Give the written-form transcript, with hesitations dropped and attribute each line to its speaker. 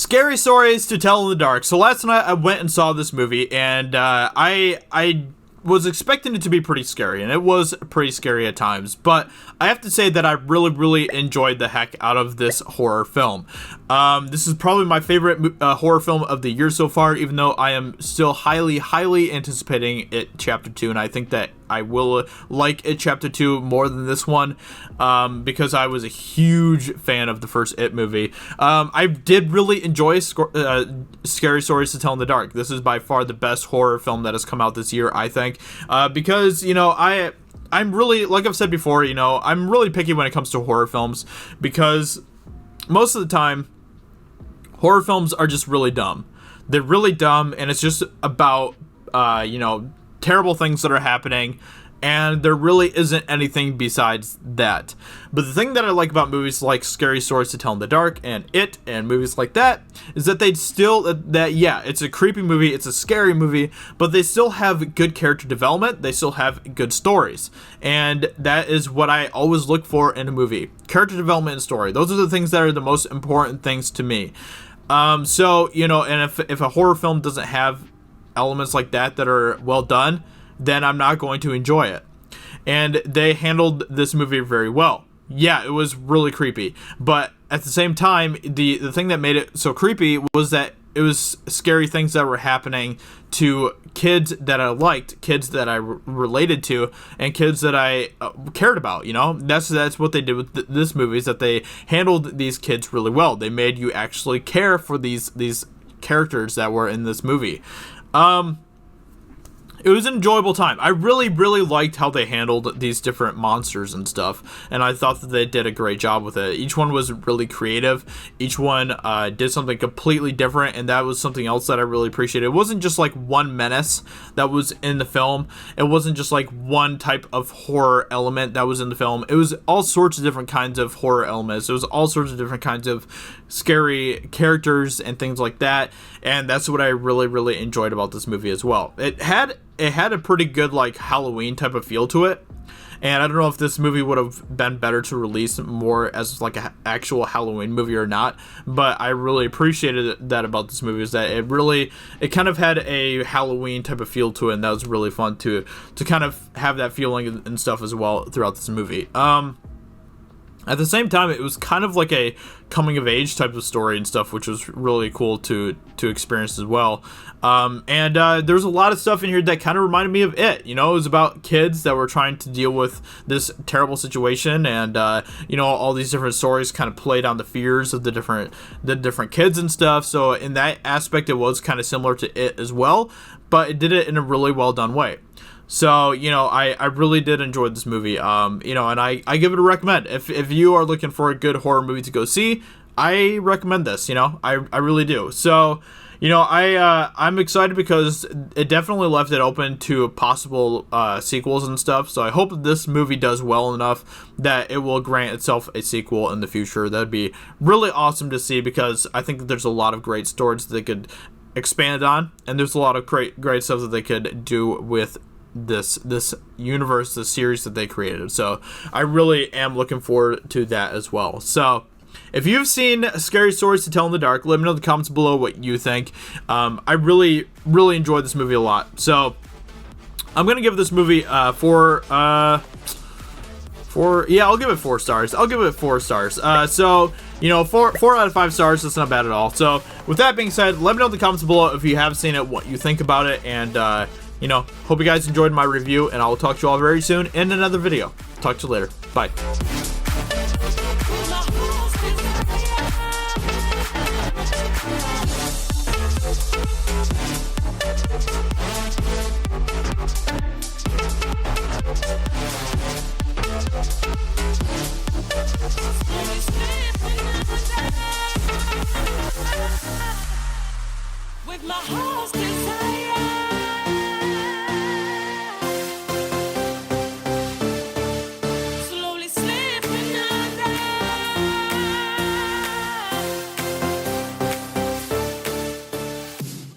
Speaker 1: Scary stories to tell in the dark. So last night I went and saw this movie, and I was expecting it to be pretty scary, and it was pretty scary at times, but I have to say that I really enjoyed the heck out of this horror film. This is probably my favorite horror film of the year so far, even though I am still highly anticipating It Chapter 2, and I think that I will like It Chapter 2 more than this one, because I was a huge fan of the first It movie. I did really enjoy Scary Stories to Tell in the Dark. This is by far the best horror film that has come out this year, I think, because, you know, I'm really, like I've said before, you know, I'm really picky when it comes to horror films, because most of the time, horror films are just really dumb. They're really dumb, and it's just about, you know, terrible things that are happening, and there really isn't anything besides that. But the thing that I like about movies like Scary Stories to Tell in the Dark and It and movies like that is that they still, yeah, it's a creepy movie, it's a scary movie, but they still have good character development, they still have good stories, and that is what I always look for in a movie. Character development and story. Those are the things that are the most important things to me. So, you know, and if a horror film doesn't have elements like that are well done, then I'm not going to enjoy it. And they handled this movie very well. Yeah, it was really creepy, but at the same time, the thing that made it so creepy was that it was scary things that were happening to kids that I liked, kids that I related to, and kids that I cared about. You know, that's what they did with this movie, is that they handled these kids really well. They made you actually care for these characters that were in this movie. It was an enjoyable time. I really liked how they handled these different monsters and stuff, and I thought that they did a great job with it. Each one was really creative. Each one did something completely different, and that was something else that I really appreciated. It wasn't just like one menace that was in the film. It wasn't just like one type of horror element that was in the film. It was all sorts of different kinds of horror elements. It was all sorts of different kinds of scary characters and things like that, and that's what I really enjoyed about this movie as well. It had a pretty good like Halloween type of feel to it, and I don't know if this movie would have been better to release more as like an actual Halloween movie or not, but I really appreciated that about this movie, is that it kind of had a Halloween type of feel to it, and that was really fun to kind of have that feeling and stuff as well throughout this movie. At the same time, it was kind of like a coming of age type of story and stuff, which was really cool to experience as well. And there's a lot of stuff in here that kind of reminded me of It. You know, it was about kids that were trying to deal with this terrible situation, and you know, all these different stories kind of played on the fears of the different kids and stuff. So in that aspect, it was kind of similar to It as well, but it did it in a really well done way. So, you know, I really did enjoy this movie, you know, and I give it a recommend. If you are looking for a good horror movie to go see, I recommend this, you know, I really do. So, you know, I'm excited because it definitely left it open to possible sequels and stuff. So I hope that this movie does well enough that it will grant itself a sequel in the future. That'd be really awesome to see, because I think that there's a lot of great stories that they could expand on, and there's a lot of great stuff that they could do with this universe, this series that they created. So I really am looking forward to that as well. So if you've seen Scary Stories to Tell in the Dark, let me know in the comments below what you think. I really enjoyed this movie a lot. So I'm gonna give this movie I'll give it 4 stars. I'll give it 4 stars. So, you know, 4 out of 5 stars, that's not bad at all. So with that being said, let me know in the comments below if you have seen it, what you think about it, and you know, hope you guys enjoyed my review, and I will talk to you all very soon in another video. Talk to you later. Bye.